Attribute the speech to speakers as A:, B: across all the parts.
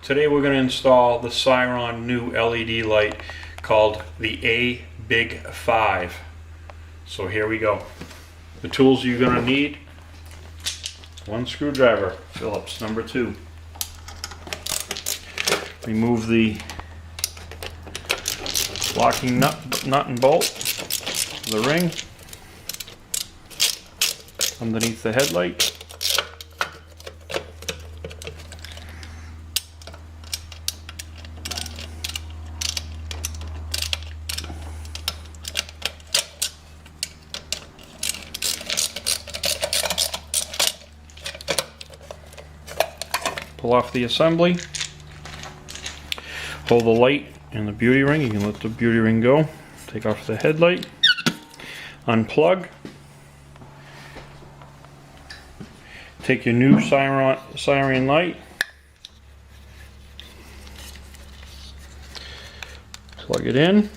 A: Today we're going to install the Cyron new LED light called the A Big 5. So here we go. The tools you're going to need: one screwdriver, Phillips number 2. Remove the locking nut and bolt, the ring underneath the headlight. Pull off the assembly. Hold the light and the beauty ring. You can let the beauty ring go. Take off the headlight. Unplug. Take your new Cyron light. Plug it in.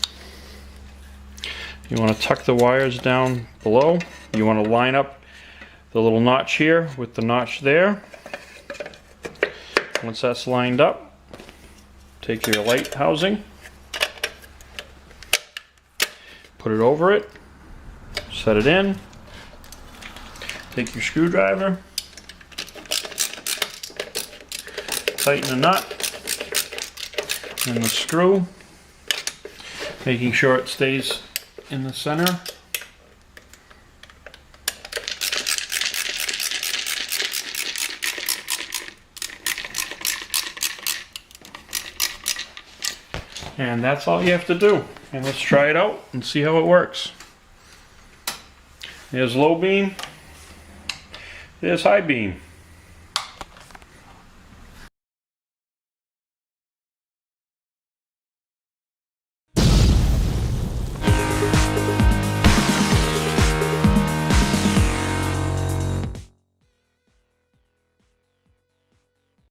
A: You want to tuck the wires down below. You want to line up the little notch here with the notch there. Once that's lined up, take your light housing, put it over it, set it in, take your screwdriver, tighten the nut and the screw, making sure it stays in the center. And that's all you have to do. And let's try it out and see how it works. There's low beam. There's high beam.